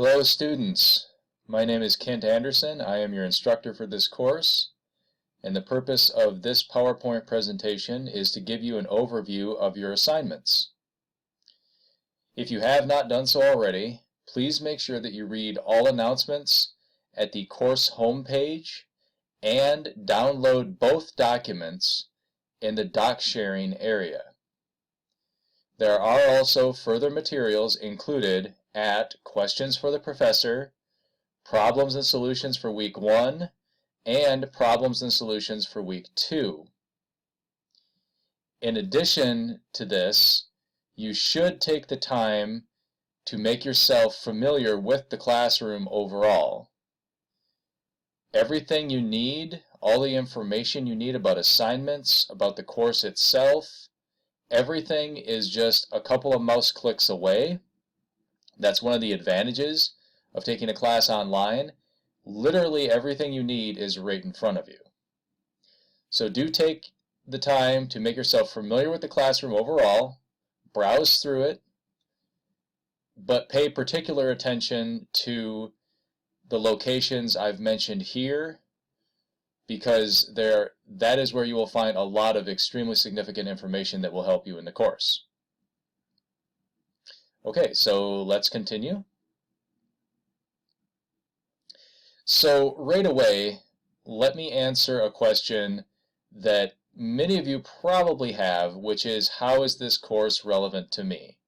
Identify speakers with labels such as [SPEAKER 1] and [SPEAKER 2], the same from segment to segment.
[SPEAKER 1] Hello students, my name is Kent Anderson. I am your instructor for this course, and the purpose of this PowerPoint presentation is to give you an overview of your assignments. If you have not done so already, please make sure that you read all announcements at the course homepage and download both documents in the doc sharing area. There are also further materials included at Questions for the Professor, Problems and Solutions for Week 1, and Problems and Solutions for Week 2. In addition to this, you should take the time to make yourself familiar with the classroom overall. Everything you need, all the information you need about assignments, about the course itself, everything is just a couple of mouse clicks away. That's one of the advantages of taking a class online. Literally everything you need is right in front of you. So do take the time to make yourself familiar with the classroom overall, browse through it, but pay particular attention to the locations I've mentioned here, because that is where you will find a lot of extremely significant information that will help you in the course. Okay, so let's continue. So right away, let me answer a question that many of you probably have, which is, how is this course relevant to me?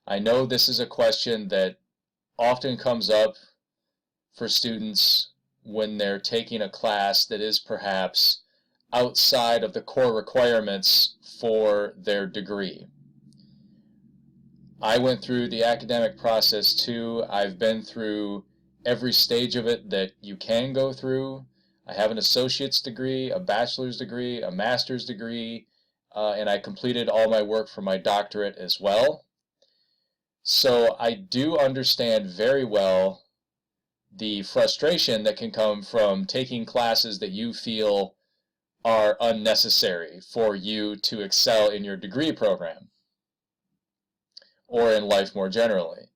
[SPEAKER 1] I know this is a question that often comes up for students when they're taking a class that is perhaps outside of the core requirements for their degree. I went through the academic process too. I've been through every stage of it that you can go through. I have an associate's degree, a bachelor's degree, a master's degree, and I completed all my work for my doctorate as well. So I do understand very well the frustration that can come from taking classes that you feel are unnecessary for you to excel in your degree program or in life more generally.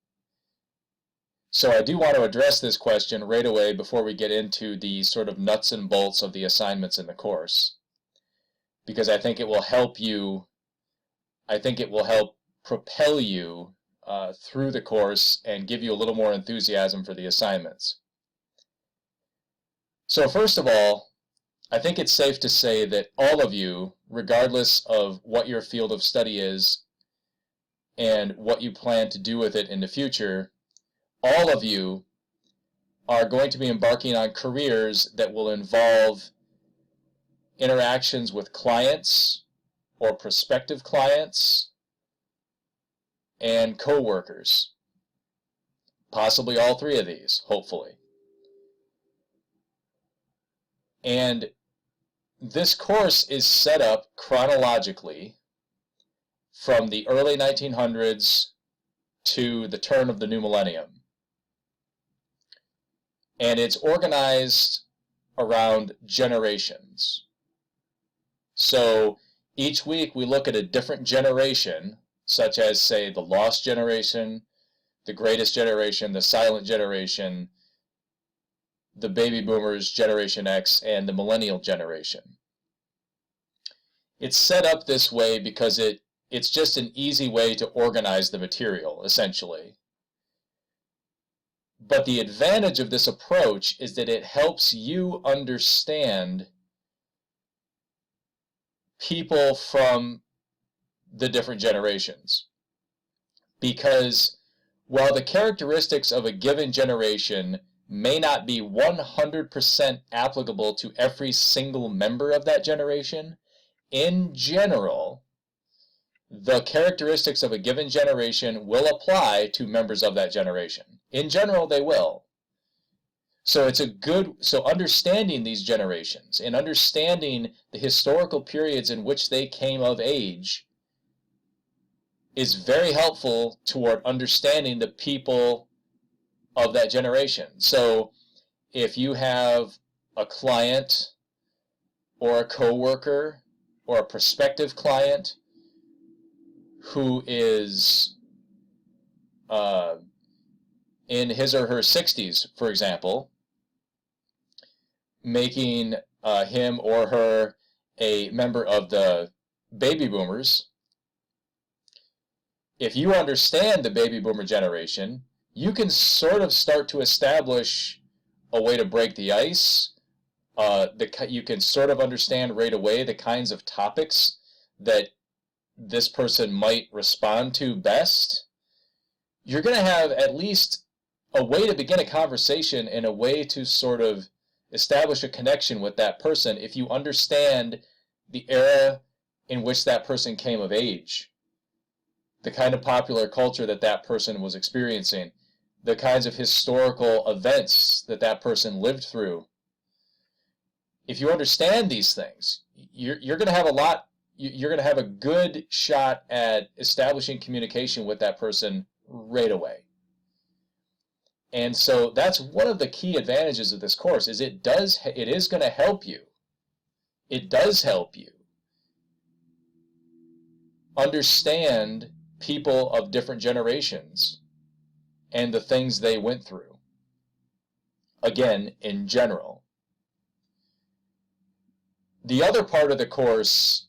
[SPEAKER 1] So I do want to address this question right away before we get into the sort of nuts and bolts of the assignments in the course, because I think it will help you, I think it will help propel you through the course and give you a little more enthusiasm for the assignments. So first of all, I think it's safe to say that all of you, regardless of what your field of study is and what you plan to do with it in the future, all of you are going to be embarking on careers that will involve interactions with clients or prospective clients and co-workers. Possibly all three of these, hopefully. And this course is set up chronologically from the early 1900s to the turn of the new millennium. And it's organized around generations. So each week we look at a different generation, such as, say, the lost generation, the greatest generation, the silent generation, the baby boomers, Generation X, and the millennial generation. It's set up this way because it's just an easy way to organize the material, essentially. But the advantage of this approach is that it helps you understand people from the different generations. Because while the characteristics of a given generation may not be 100% applicable to every single member of that generation, in general, the characteristics of a given generation will apply to members of that generation. In general, they will. So so understanding these generations and understanding the historical periods in which they came of age is very helpful toward understanding the people of that generation. So if you have a client or a coworker or a prospective client who is in his or her 60s, for example, making him or her a member of the baby boomers, if you understand the baby boomer generation, you can sort of start to establish a way to break the ice. You can sort of understand right away the kinds of topics that this person might respond to best. You're going to have at least a way to begin a conversation and a way to sort of establish a connection with that person if you understand the era in which that person came of age, the kind of popular culture that that person was experiencing, the kinds of historical events that that person lived through. If you understand these things, you're going to have you're going to have a good shot at establishing communication with that person right away. And so that's one of the key advantages of this course, is it is going to help you. It does help you understand people of different generations and the things they went through. Again, in general. The other part of the course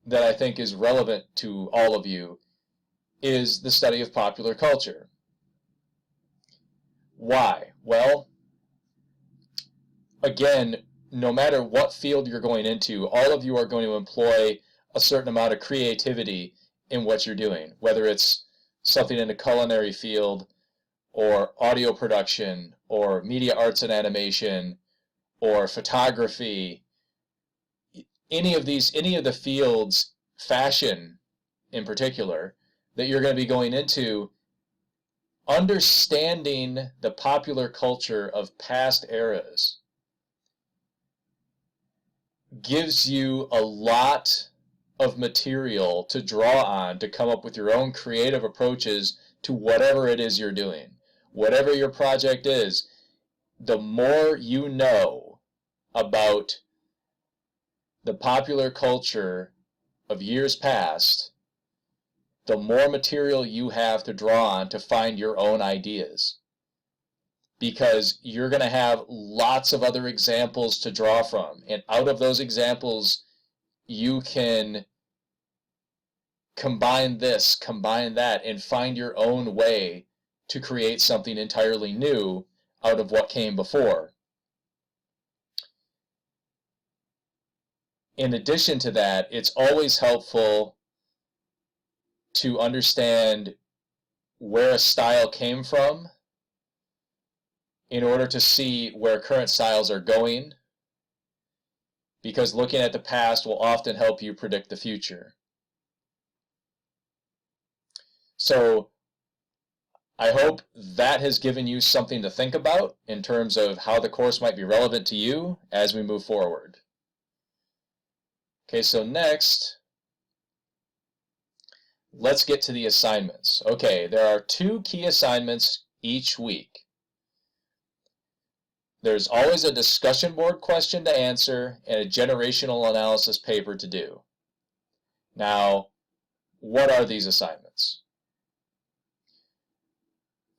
[SPEAKER 1] that I think is relevant to all of you is the study of popular culture. Why? Well, again, no matter what field you're going into, all of you are going to employ a certain amount of creativity in what you're doing, whether it's something in the culinary field, or audio production, or media arts and animation, or photography, any of the fields, fashion in particular, that you're going to be going into. Understanding the popular culture of past eras gives you a lot of material to draw on to come up with your own creative approaches to whatever it is you're doing. Whatever your project is, the more you know about the popular culture of years past, the more material you have to draw on to find your own ideas. Because you're going to have lots of other examples to draw from. And out of those examples, you can combine this, combine that, and find your own way to create something entirely new out of what came before. In addition to that, it's always helpful to understand where a style came from in order to see where current styles are going, because looking at the past will often help you predict the future. So I hope that has given you something to think about in terms of how the course might be relevant to you as we move forward. Okay, so next, let's get to the assignments. Okay, there are 2 key assignments each week. There's always a discussion board question to answer and a generational analysis paper to do. Now, what are these assignments?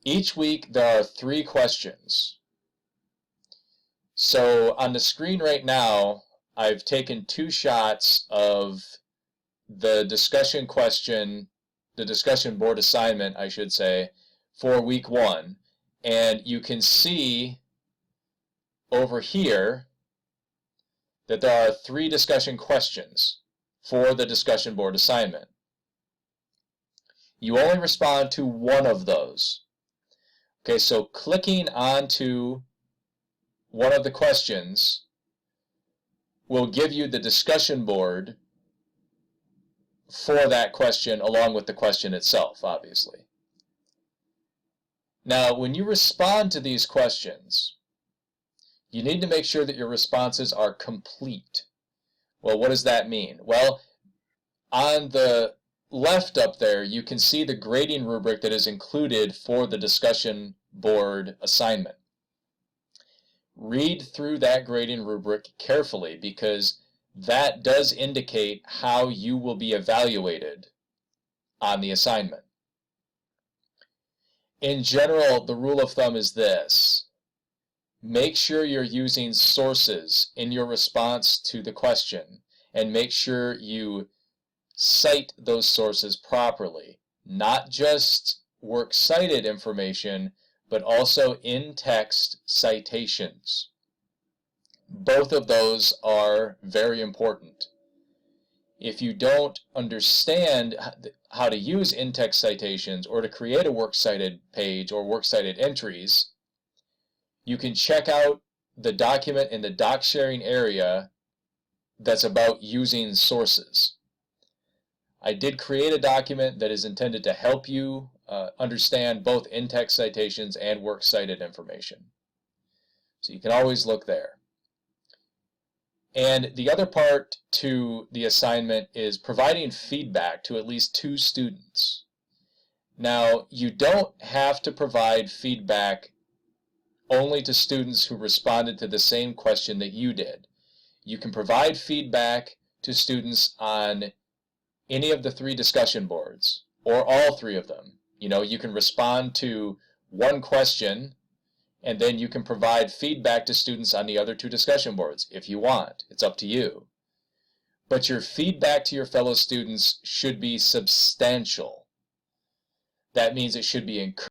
[SPEAKER 1] Each week there are 3 questions. So on the screen right now, I've taken 2 shots of the discussion question, the discussion board assignment, I should say, for week 1. And you can see over here that there are 3 discussion questions for the discussion board assignment. You only respond to one of those. Okay, so clicking onto one of the questions will give you the discussion board for that question along with the question itself, obviously. Now, when you respond to these questions, you need to make sure that your responses are complete. Well, what does that mean? Well, on the left up there, you can see the grading rubric that is included for the discussion board assignment. Read through that grading rubric carefully, because that does indicate how you will be evaluated on the assignment. In general, the rule of thumb is this. Make sure you're using sources in your response to the question, and make sure you cite those sources properly. Not just works cited information, but also in-text citations. Both of those are very important. If you don't understand how to use in-text citations or to create a works cited page or works cited entries, you can check out the document in the doc sharing area that's about using sources. I did create a document that is intended to help you understand both in-text citations and works cited information. So you can always look there. And the other part to the assignment is providing feedback to at least 2 students. Now, you don't have to provide feedback only to students who responded to the same question that you did. You can provide feedback to students on any of the 3 discussion boards, or all 3 of them. You can respond to one question, and then you can provide feedback to students on the other 2 discussion boards if you want. It's up to you. But your feedback to your fellow students should be substantial. That means it should be encouraging.